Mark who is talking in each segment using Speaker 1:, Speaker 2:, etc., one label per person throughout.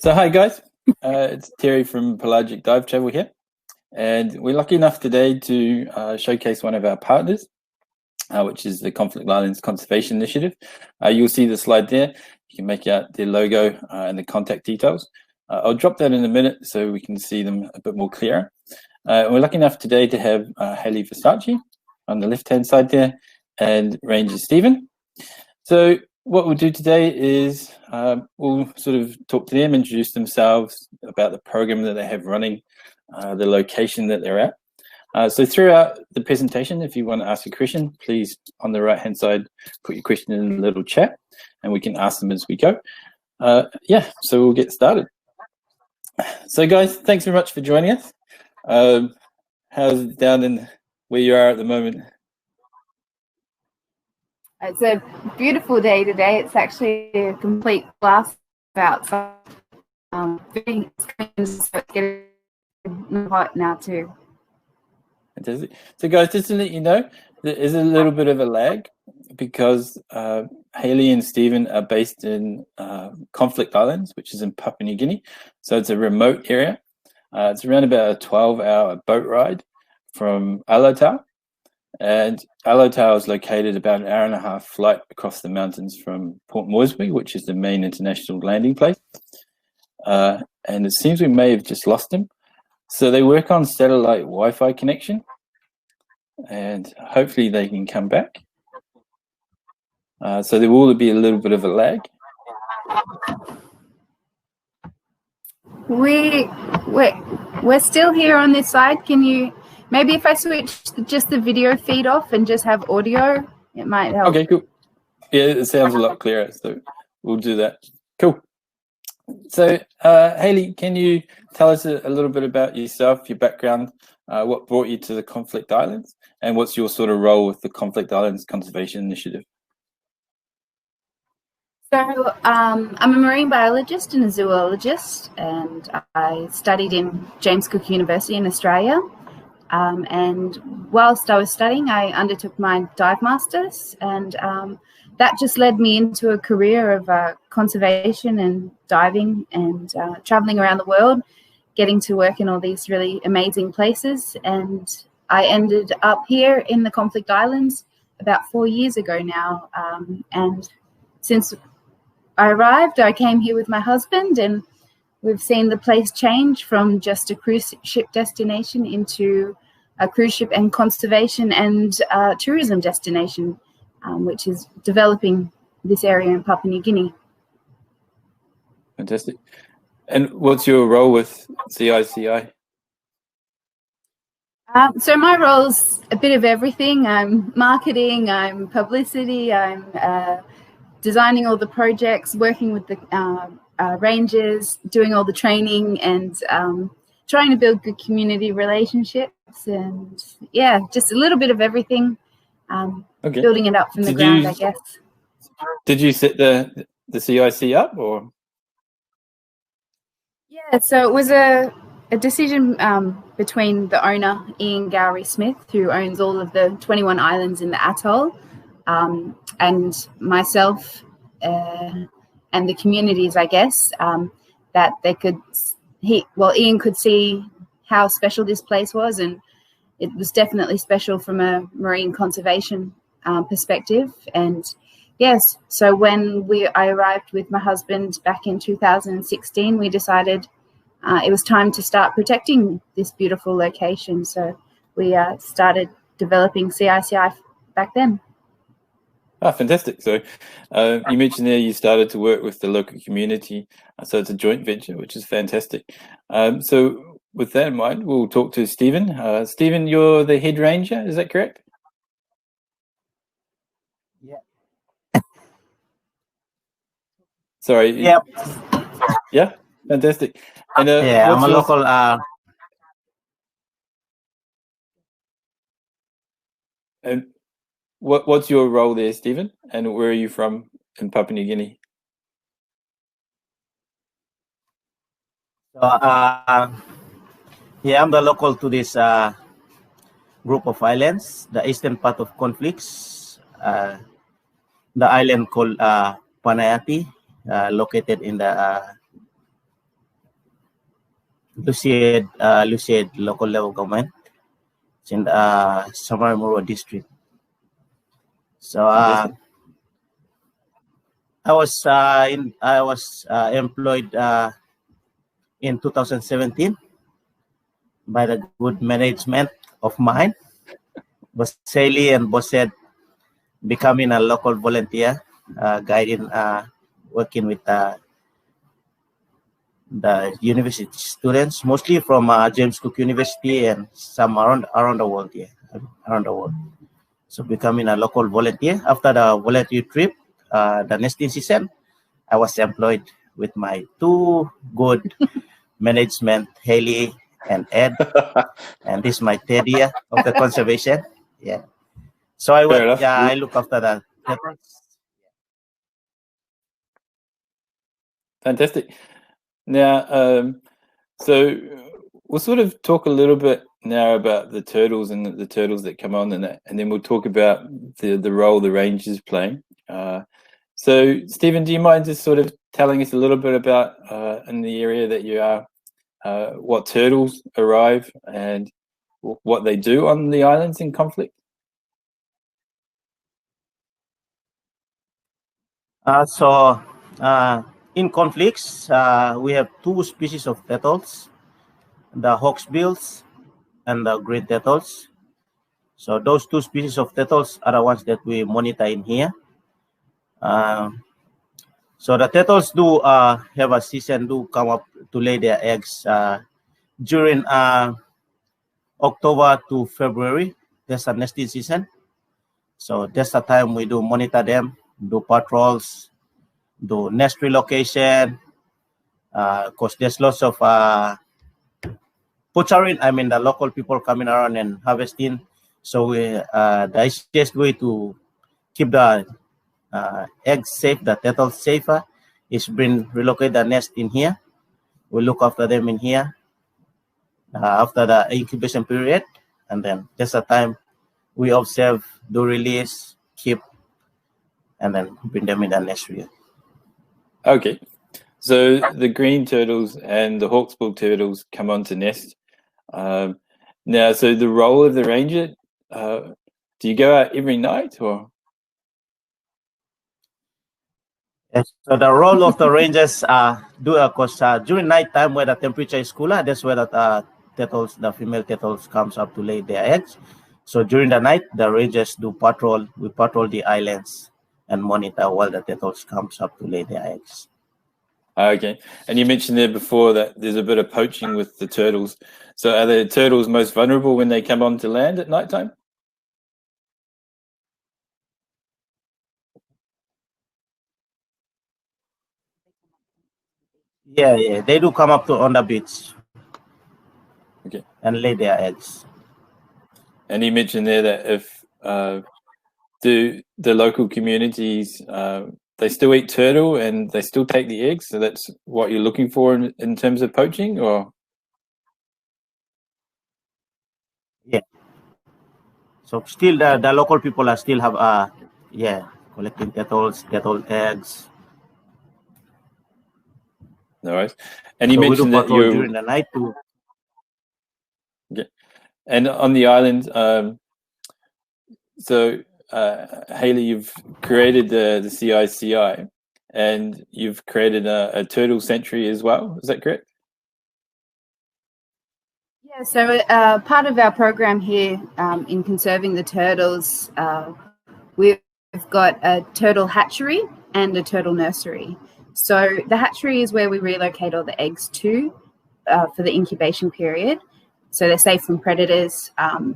Speaker 1: So hi guys, it's Terry from Pelagic Dive Travel here, and we're lucky enough today to showcase one of our partners, which is the Conflict Islands Conservation Initiative. You'll see the slide there. You can make out the logo and the contact details. I'll drop that in a minute so we can see them a bit more clearer. We're lucky enough today to have Hayley Versace on the left-hand side there, and Ranger Stephen. So what we'll do today is we'll sort of talk to them, introduce themselves, about the program that they have running, the location that they're at. So throughout the presentation, if you want to ask a question, please on the right-hand side, put your question in the little chat and we can ask them as we go. Yeah, so we'll get started. So guys, thanks very much for joining us. How's it down in where you are at the moment?
Speaker 2: It's a beautiful day today. It's actually a complete blast outside. It's getting hot now too.
Speaker 1: Fantastic. So guys, just to let you know, there is a little bit of a lag because Hayley and Stephen are based in Conflict Islands, which is in Papua New Guinea. So it's a remote area. It's around about a 12-hour boat ride from Alotau. And Alotau is located about an hour-and-a-half flight across the mountains from Port Moresby, which is the main international landing place. And it seems we may have just lost them. So they work on satellite Wi-Fi connection, and hopefully they can come back. So there will be a little bit of a lag.
Speaker 2: We're still here on this side. Can you? Maybe if I switch just the video feed off and just have audio, it might help.
Speaker 1: Okay, cool. Yeah, it sounds a lot clearer, so we'll do that. Cool. So, Hayley, can you tell us a little bit about yourself, your background, what brought you to the Conflict Islands, and what's your sort of role with the Conflict Islands Conservation Initiative?
Speaker 2: So I'm a marine biologist and a zoologist, and I studied in James Cook University in Australia. And whilst I was studying, I undertook my dive masters, and that just led me into a career of conservation and diving and traveling around the world, getting to work in all these really amazing places. And I ended up here in the Conflict Islands about 4 years ago now. And since I arrived, I came here with my husband, and we've seen the place change from just a cruise ship destination into a cruise ship and conservation and tourism destination, which is developing this area in Papua New Guinea.
Speaker 1: Fantastic. And what's your role with CICI?
Speaker 2: So my role's a bit of everything. I'm marketing, I'm publicity, I'm designing all the projects, working with the rangers, doing all the training, and trying to build good community relationships, and yeah, just a little bit of everything. Okay. Building it up from the ground, I guess.
Speaker 1: Did you set the CIC up, or?
Speaker 2: Yeah, so it was a decision between the owner, Ian Gowrie Smith, who owns all of the 21 islands in the atoll, and myself and the communities, I guess, that they could. Ian could see how special this place was, and it was definitely special from a marine conservation perspective. And yes, so when I arrived with my husband back in 2016, we decided it was time to start protecting this beautiful location. So we started developing CICI back then.
Speaker 1: Ah, fantastic. So you mentioned there you started to work with the local community. So it's a joint venture, which is fantastic. So with that in mind, we'll talk to Stephen. Stephen, you're the head ranger, is that correct?
Speaker 3: Yeah.
Speaker 1: Sorry.
Speaker 3: Yep.
Speaker 1: Yeah, fantastic. And
Speaker 3: yeah, I'm a local.
Speaker 1: And what's your role there, Stephen? And where are you from in Papua New Guinea?
Speaker 3: So, yeah, I'm the local to this group of islands, the eastern part of Conflicts, the island called Panayati, located in the Lucid local level government. It's in the Samarimura district. So I was employed in 2017 by the good management of mine, Boss Sally and Boss said, becoming a local volunteer, guiding, working with the university students, mostly from James Cook University and some around the world. Yeah, around the world. So becoming a local volunteer. After the volunteer trip, the nesting season, I was employed with my two good management, Haley and Ed, and this is my third year of the conservation. Yeah. So I went. Yeah, I look after the peppers.
Speaker 1: Fantastic. Now, so we'll sort of talk a little bit now about the turtles and the turtles that come on, and then we'll talk about the role the range is playing. So, Stephen, do you mind just sort of telling us a little bit about in the area that you are, what turtles arrive and what they do on the islands in conflict?
Speaker 3: In conflicts, we have two species of turtles, the hawksbills and the great turtles. So those two species of turtles are the ones that we monitor in here. So the turtles do have a season, do come up to lay their eggs during October to February. There's a nesting season. So that's the time we do monitor them, do patrols, do nest relocation. Because there's lots of butchering. I mean, the local people coming around and harvesting. So the easiest way to keep the eggs safe, the turtles safer, is relocate the nest in here. We look after them in here after the incubation period, and then that's the time we observe, do release, keep, and then bring them in the nest area.
Speaker 1: Okay, so the green turtles and the hawksbill turtles come onto nest. Now, so the role of the ranger, do you go out every night or?
Speaker 3: Yes, so the role of the rangers because during night time where the temperature is cooler, that's where the turtles, the female turtles comes up to lay their eggs. So during the night, the rangers do patrol. We patrol the islands and monitor while the turtles comes up to lay their eggs.
Speaker 1: Okay, and you mentioned there before that there's a bit of poaching with the turtles. So are the turtles most vulnerable when they come onto land at nighttime?
Speaker 3: Yeah, they do come up on the beach.
Speaker 1: Okay.
Speaker 3: And lay their eggs.
Speaker 1: And you mentioned there that if do the local communities, they still eat turtle and they still take the eggs, so that's what you're looking for in terms of poaching, or?
Speaker 3: Yeah. So still the local people are still have collecting turtle eggs.
Speaker 1: All right. And you mentioned that
Speaker 3: you during the night too.
Speaker 1: Yeah. And on the island, so Haley, you've created the CICI, and you've created a turtle sanctuary as well. Is that correct?
Speaker 2: Yeah, so part of our program here in conserving the turtles, we've got a turtle hatchery and a turtle nursery. So the hatchery is where we relocate all the eggs to for the incubation period. So they're safe from predators,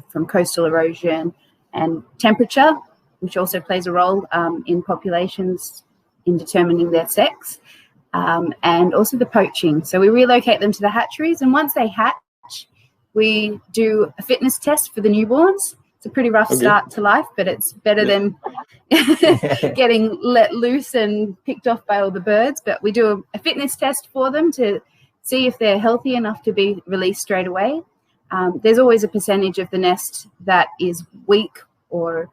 Speaker 2: from coastal erosion and temperature, which also plays a role in populations in determining their sex, and also the poaching. So we relocate them to the hatcheries, and once they hatch, we do a fitness test for the newborns. It's a pretty rough start to life, but it's better than getting let loose and picked off by all the birds. But we do a fitness test for them to see if they're healthy enough to be released straight away. There's always a percentage of the nest that is weak or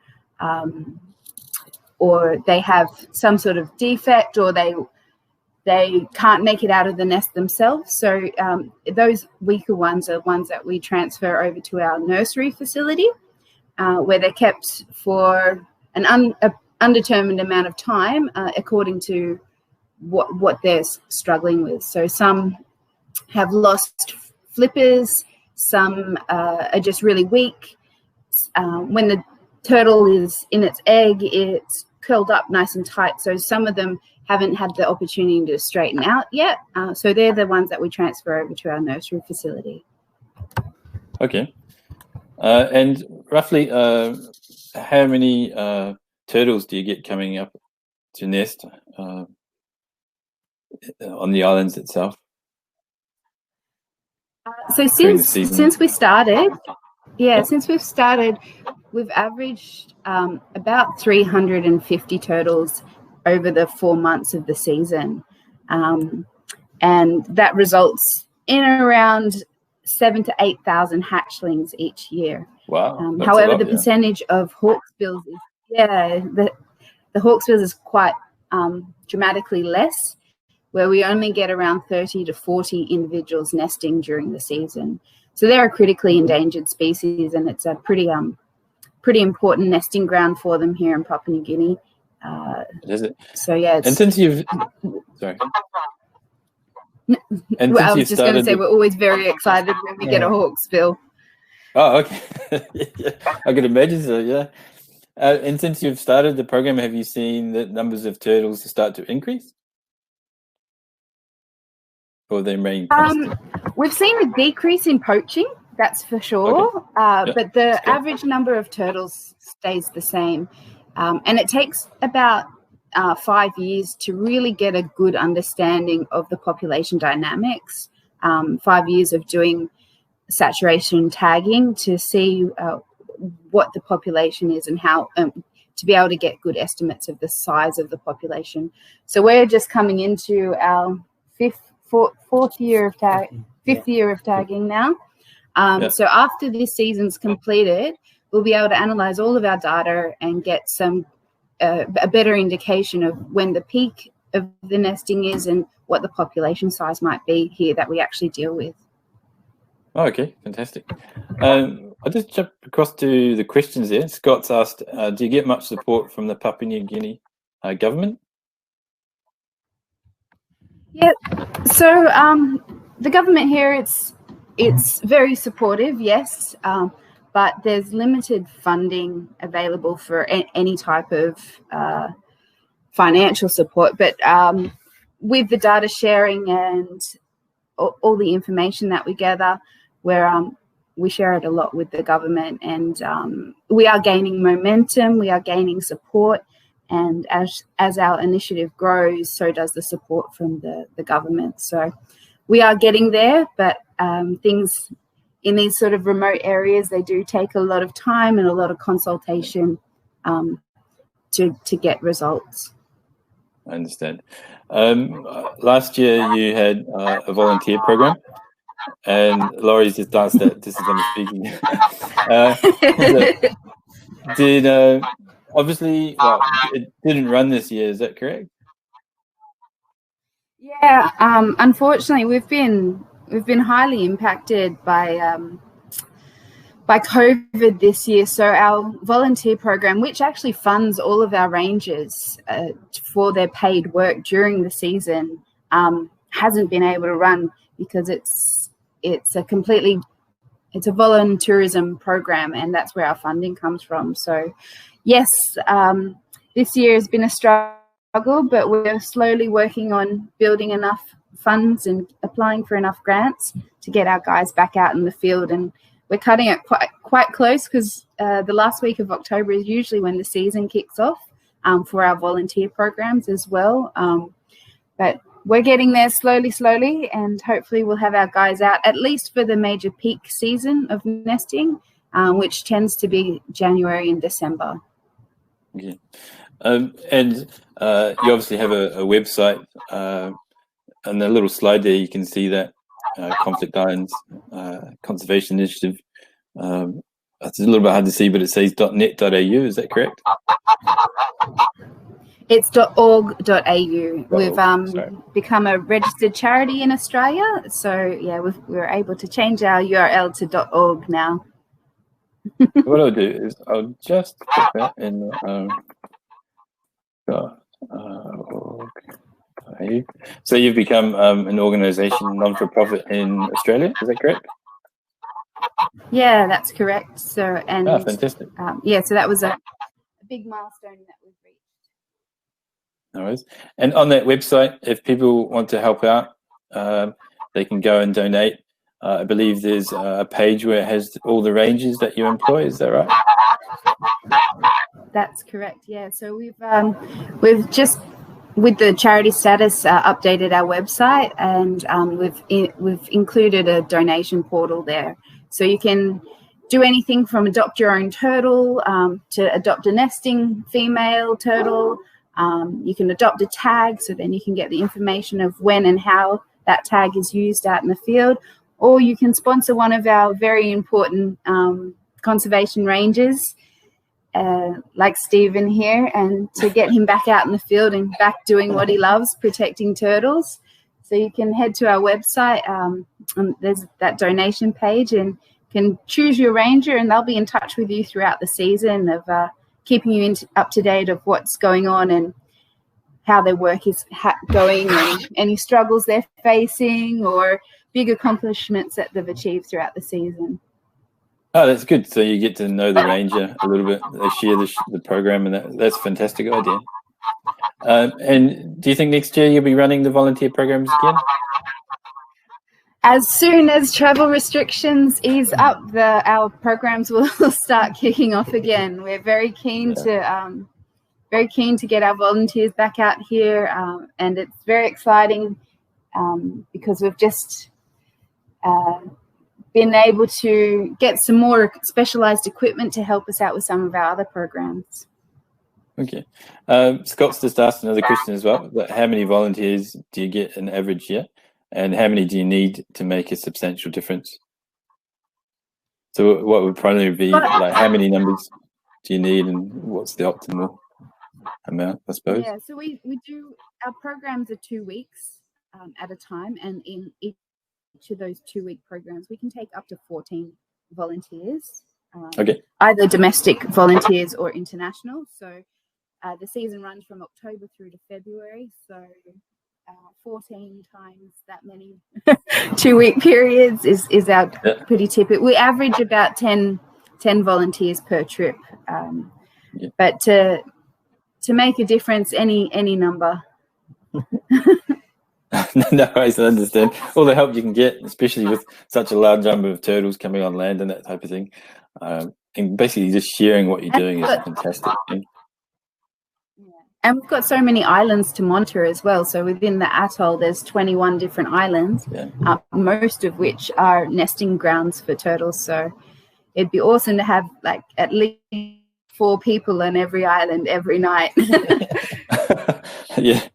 Speaker 2: they have some sort of defect, or they they can't make it out of the nest themselves. So those weaker ones are ones that we transfer over to our nursery facility, where they're kept for an undetermined amount of time according to what they're struggling with. So some have lost flippers, some are just really weak. When the turtle is in its egg, it's curled up nice and tight. So some of them haven't had the opportunity to straighten out yet. So they're the ones that we transfer over to our nursery facility.
Speaker 1: Okay. And roughly how many turtles do you get coming up to nest on the islands itself?
Speaker 2: So since we started, since we've started, we've averaged about 350 turtles over the 4 months of the season. And that results in around 7,000 to 8,000 hatchlings each year.
Speaker 1: Wow.
Speaker 2: However, the percentage of hawksbills is, the hawksbills is quite dramatically less, where we only get around 30 to 40 individuals nesting during the season. So they're a critically endangered species, and it's a pretty important nesting ground for them here in Papua New Guinea.
Speaker 1: Is it?
Speaker 2: So yeah.
Speaker 1: And since you've, sorry. And
Speaker 2: well, I was just going to say, we're always very excited when we get a hawksbill.
Speaker 1: Oh, okay. Yeah, I could imagine so, yeah. And since you've started the program, have you seen the numbers of turtles start to increase? Or they remain constant?
Speaker 2: We've seen a decrease in poaching, that's for sure. Okay. But the average number of turtles stays the same. And it takes about 5 years to really get a good understanding of the population dynamics. 5 years of doing saturation tagging to see what the population is and how to be able to get good estimates of the size of the population. So we're just coming into our fifth year of tagging now. So after this season's completed, we'll be able to analyze all of our data and get some a better indication of when the peak of the nesting is and what the population size might be here that we actually deal with.
Speaker 1: Oh, okay, fantastic. I'll just jump across to the questions there. Scott's asked, do you get much support from the Papua New Guinea government?
Speaker 2: Yeah, so the government here, it's very supportive, yes, but there's limited funding available for any type of financial support. But with the data sharing and all the information that we gather, we share it a lot with the government, and we are gaining momentum, we are gaining support. And as our initiative grows, so does the support from the government. So we are getting there, but things in these sort of remote areas, they do take a lot of time and a lot of consultation to get results.
Speaker 1: I understand. Last year you had a volunteer program, and Laurie's just asked that just as I'm speaking. Obviously, well, it didn't run this year. Is that correct?
Speaker 2: Yeah. Unfortunately, we've been highly impacted by COVID this year. So our volunteer program, which actually funds all of our rangers for their paid work during the season, hasn't been able to run because it's a volunteerism program, and that's where our funding comes from. So yes, this year has been a struggle, but we're slowly working on building enough funds and applying for enough grants to get our guys back out in the field. And we're cutting it quite close because the last week of October is usually when the season kicks off for our volunteer programs as well. But we're getting there slowly, and hopefully we'll have our guys out at least for the major peak season of nesting, which tends to be January and December.
Speaker 1: Okay. And you obviously have a website, and the little slide there you can see that Conflict Islands Conservation Initiative. It's a little bit hard to see, but it says .net.au. Is that correct?
Speaker 2: It's .org.au. We've become a registered charity in Australia, so yeah, we're able to change our URL to .org now.
Speaker 1: What I'll do is I'll just put that in .org. So you've become an organisation, non-for-profit in Australia, is that correct?
Speaker 2: Yeah, that's correct. So
Speaker 1: fantastic.
Speaker 2: Yeah, so that was a big milestone that we've reached.
Speaker 1: No worries. And on that website, if people want to help out, they can go and donate. I believe there's a page where it has all the ranges that you employ. Is that right?
Speaker 2: That's correct. Yeah. So we've just, with the charity status, updated our website, and we've included a donation portal there, so you can do anything from adopt your own turtle to adopt a nesting female turtle. You can adopt a tag, so then you can get the information of when and how that tag is used out in the field, or you can sponsor one of our very important conservation rangers, like Stephen here, and to get him back out in the field and back doing what he loves, protecting turtles. So you can head to our website, and there's that donation page, and can choose your ranger, and they'll be in touch with you throughout the season of keeping you up to date of what's going on and how their work is going, and any struggles they're facing or big accomplishments that they've achieved throughout the season.
Speaker 1: Oh, that's good. So you get to know the ranger a little bit. They share the program, and that's a fantastic idea. And do you think next year you'll be running the volunteer programs again?
Speaker 2: As soon as travel restrictions ease up, our programs will start kicking off again. We're very keen to get our volunteers back out here, and it's very exciting because we've just been able to get some more specialized equipment to help us out with some of our other programs.
Speaker 1: Okay. Scott's just asked another question as well. But how many volunteers do you get an average year? And how many do you need to make a substantial difference? So what would probably be, like, how many numbers do you need, and what's the optimal amount, I suppose?
Speaker 2: Yeah, so we do, our programs are 2 weeks at a time, and in each of those 2-week programs, we can take up to 14 volunteers,
Speaker 1: okay,
Speaker 2: either domestic volunteers or international. So the season runs from October through to February, so 14 times that many 2-week periods is our pretty typical. We average about 10 volunteers per trip, but to make a difference, any number.
Speaker 1: No worries, I understand. All the help you can get, especially with such a large number of turtles coming on land and that type of thing, and basically just sharing what you're doing is a fantastic thing.
Speaker 2: And we've got so many islands to monitor as well. So within the atoll, there's 21 different islands, most of which are nesting grounds for turtles. So it'd be awesome to have like at least 4 people on every island every night.
Speaker 1: Yeah.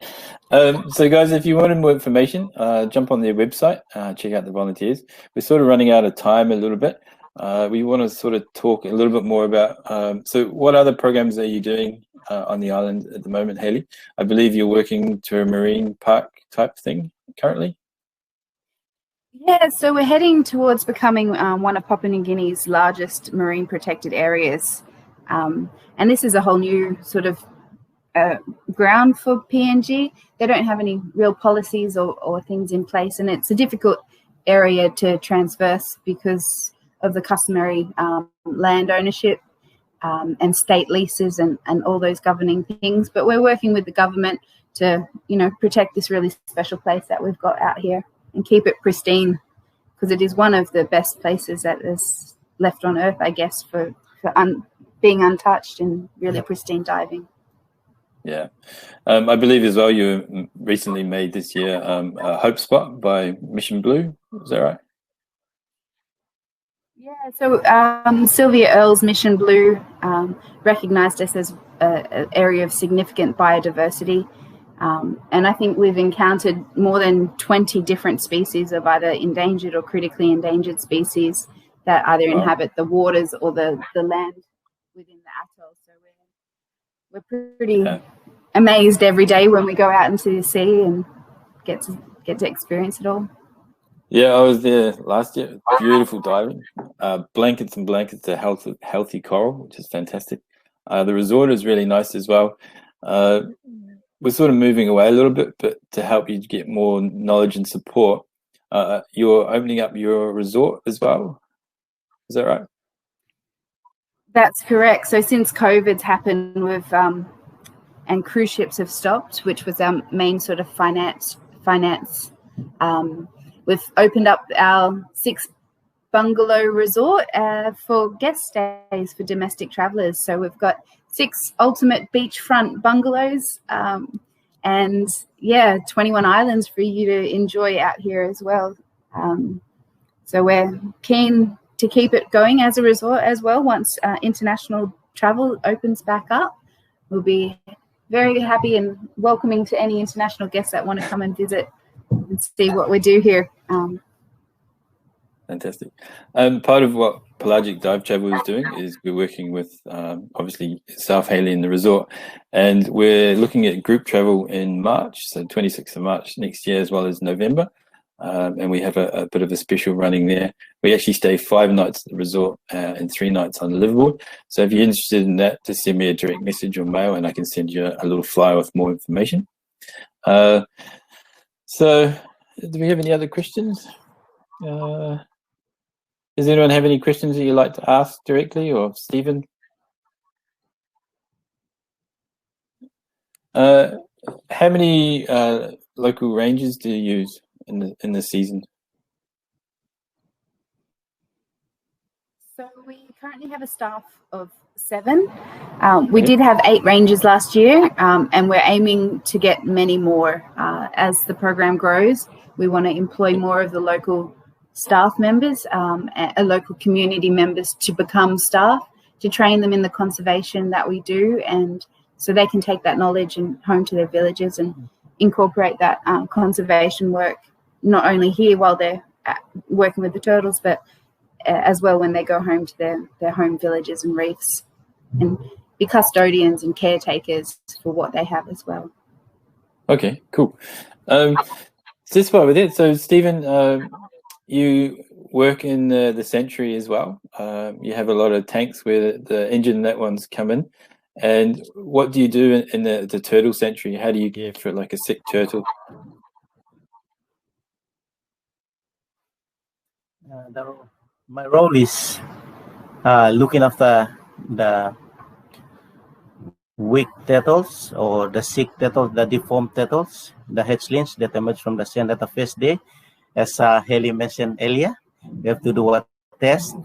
Speaker 1: So guys, if you wanted more information, jump on their website, check out the volunteers. We're sort of running out of time a little bit. We want to sort of talk a little bit more about, so what other programs are you doing on the island at the moment, Hayley? I believe you're working to a marine park type thing currently.
Speaker 2: Yeah, so we're heading towards becoming one of Papua New Guinea's largest marine protected areas. And this is a whole new sort of ground for PNG. They don't have any real policies or things in place, and it's a difficult area to traverse because of the customary land ownership and state leases and all those governing things. But we're working with the government to, protect this really special place that we've got out here and keep it pristine, because it is one of the best places that is left on Earth, I guess, for being untouched and really pristine diving.
Speaker 1: Yeah. I believe as well you recently made this year a Hope Spot by Mission Blue. Is that right?
Speaker 2: Yeah, so Sylvia Earle's Mission Blue recognised us as an area of significant biodiversity. And I think we've encountered more than 20 different species of either endangered or critically endangered species that either inhabit the waters or the land within the atoll. So we're amazed every day when we go out into the sea and get to experience it all.
Speaker 1: Yeah, I was there last year. Beautiful diving. Blankets and blankets of healthy coral, which is fantastic. The resort is really nice as well. We're sort of moving away a little bit, but to help you get more knowledge and support, you're opening up your resort as well. Is that right?
Speaker 2: That's correct. So since COVID's happened, and cruise ships have stopped, which was our main sort of finance. We've opened up our 6 bungalow resort for guest stays for domestic travellers. So we've got 6 ultimate beachfront bungalows, and 21 islands for you to enjoy out here as well. So we're keen to keep it going as a resort as well. Once international travel opens back up, we'll be very happy and welcoming to any international guests that want to come and visit and see what we do here.
Speaker 1: Fantastic. Part of what Pelagic Dive Travel is doing is we're working with obviously South Haley in the resort, and we're looking at group travel in March, so 26th of March next year, as well as November. And we have a bit of a special running there. We actually stay 5 nights at the resort and 3 nights on the liveaboard. So if you're interested in that, just send me a direct message or mail, and I can send you a little flyer with more information. So do we have any other questions? Does anyone have any questions that you'd like to ask directly, or Stephen? How many local rangers do you use in the season?
Speaker 2: So we currently have a staff of 7. We did have 8 rangers last year, and we're aiming to get many more as the program grows. We want to employ more of the local staff members, local community members, to become staff, to train them in the conservation that we do, and so they can take that knowledge and home to their villages and incorporate that conservation work, not only here while they're working with the turtles, but as well when they go home to their home villages and reefs, and be custodians and caretakers for what they have as well.
Speaker 1: Okay, cool. Just while we're there, so Stephen, you work in the sanctuary as well. You have a lot of tanks where the engine and that ones come in. And what do you do in the turtle sanctuary? How do you care for like a sick turtle?
Speaker 3: My role is looking after the weak turtles or the sick turtles, the deformed turtles, the hatchlings that emerge from the sand at the first day. As Haley mentioned earlier, we have to do a test,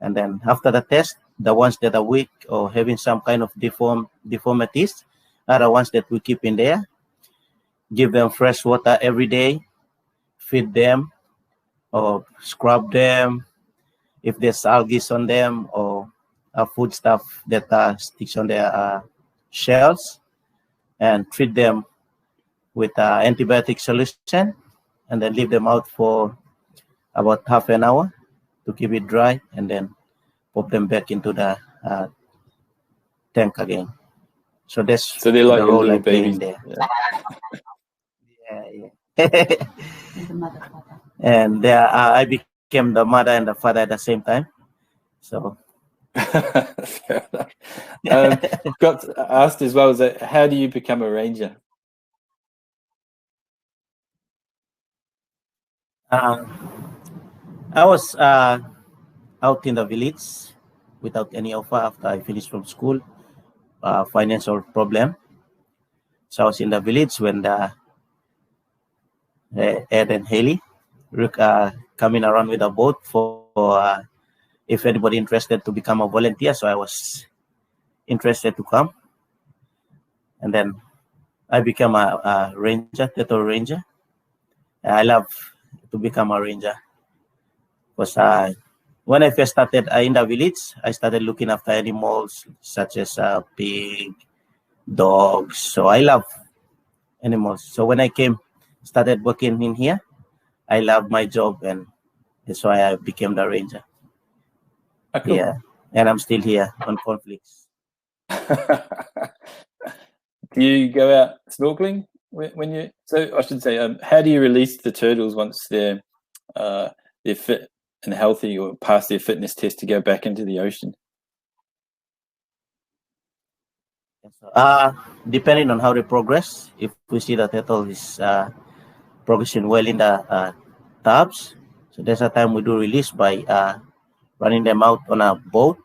Speaker 3: and then after the test, the ones that are weak or having some kind of deformities are the ones that we keep in there. Give them fresh water every day, feed them or scrub them if there's algae on them, or food stuff that sticks on their shells, and treat them with antibiotic solution, and then leave them out for about half an hour to keep it dry, and then pop them back into the tank again. So they're
Speaker 1: like
Speaker 3: the role
Speaker 1: little
Speaker 3: I play
Speaker 1: babies
Speaker 3: in there.
Speaker 2: The mother, father.
Speaker 3: And I became the mother and the father at the same time. So
Speaker 1: fair enough. Got asked as well, is that how do you become a ranger?
Speaker 3: I was out in the village without any offer after I finished from school. Financial problem. So I was in the village when Ed and Haley coming around with a boat for if anybody interested to become a volunteer. So I was interested to come, and then I became a ranger, turtle ranger. I love to become a ranger because when I first started in the village, I started looking after animals such as pig, dogs. So I love animals. So when I started working in here, I love my job, and that's why I became the ranger.
Speaker 1: Cool.
Speaker 3: Yeah, and I'm still here on conflicts.
Speaker 1: Do you go out snorkeling when you? So I should say, how do you release the turtles once they're fit and healthy or pass their fitness test to go back into the ocean?
Speaker 3: Depending on how they progress, if we see the turtle is progressing well in the tubs, so there's a time we do release by running them out on a boat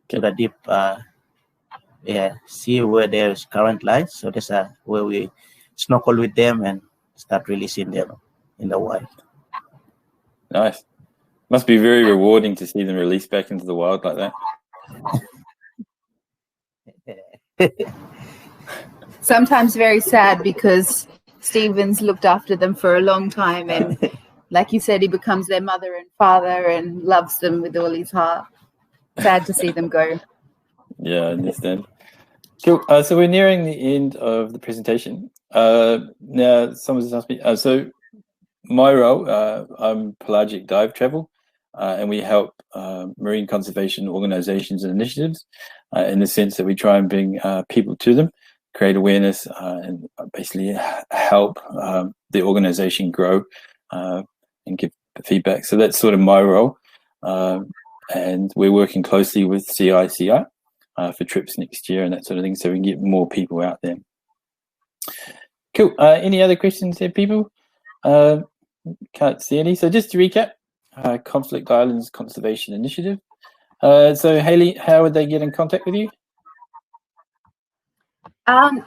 Speaker 3: to the deep sea where there's current light. So there's where we snorkel with them and start releasing them in the wild.
Speaker 1: Nice. Must be very rewarding to see them released back into the wild like that.
Speaker 2: Sometimes very sad because Stephen's looked after them for a long time, and like you said, he becomes their mother and father and loves them with all his heart. Sad to see them go.
Speaker 1: Yeah, I understand. Cool. So we're nearing the end of the presentation. Now, someone's asked me. So my role, I'm Pelagic Dive Travel, and we help marine conservation organizations and initiatives in the sense that we try and bring people to them, create awareness, and basically help the organization grow and give feedback. So that's sort of my role. And we're working closely with CICI for trips next year and that sort of thing, so we can get more people out there. Cool. Any other questions there, people? Can't see any. So just to recap, Conflict Islands Conservation Initiative. So Hayley, how would they get in contact with you?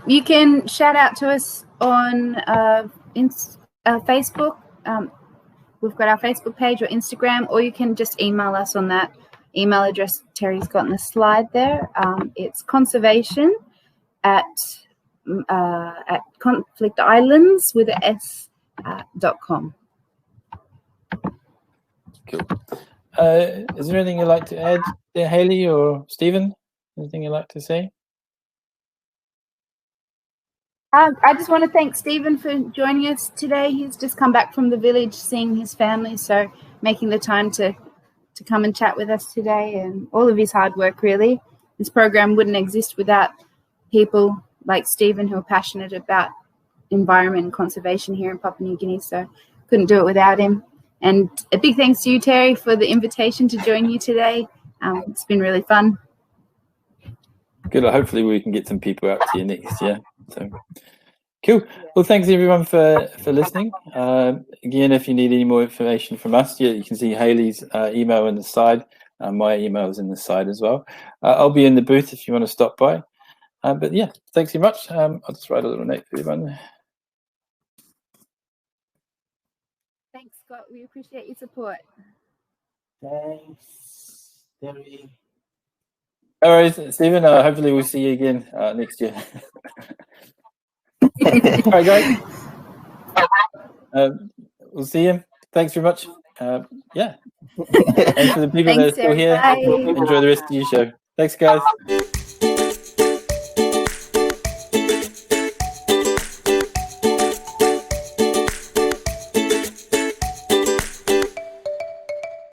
Speaker 2: You can shout out to us on Facebook. We've got our Facebook page or Instagram, or you can just email us on that email address Terry's got in the slide there. It's conservation at Conflict Islands with a s.com.
Speaker 1: Cool. Is there anything you'd like to add there, Hayley or Stephen? Anything you'd like to say?
Speaker 2: I just want to thank Stephen for joining us today. He's just come back from the village seeing his family, so making the time to come and chat with us today, and all of his hard work, really. This program wouldn't exist without people like Stephen who are passionate about environment and conservation here in Papua New Guinea, so couldn't do it without him. And a big thanks to you, Terry, for the invitation to join you today. It's been really fun.
Speaker 1: Good. Hopefully we can get some people out to you next year. So cool. Well, thanks everyone for listening. Again, if you need any more information from us, you can see Hayley's email in the side. My email is in the side as well. I'll be in the booth if you want to stop by. But yeah, thanks very much. I'll just write a little note for everyone.
Speaker 2: Thanks, Scott. We appreciate your support.
Speaker 3: Thanks, Terry.
Speaker 1: All right, Stephen. Hopefully we'll see you again next year. All right, guys. We'll see you. Thanks very much. Yeah. And for the people that are still here, enjoy the rest of your show. Thanks, guys.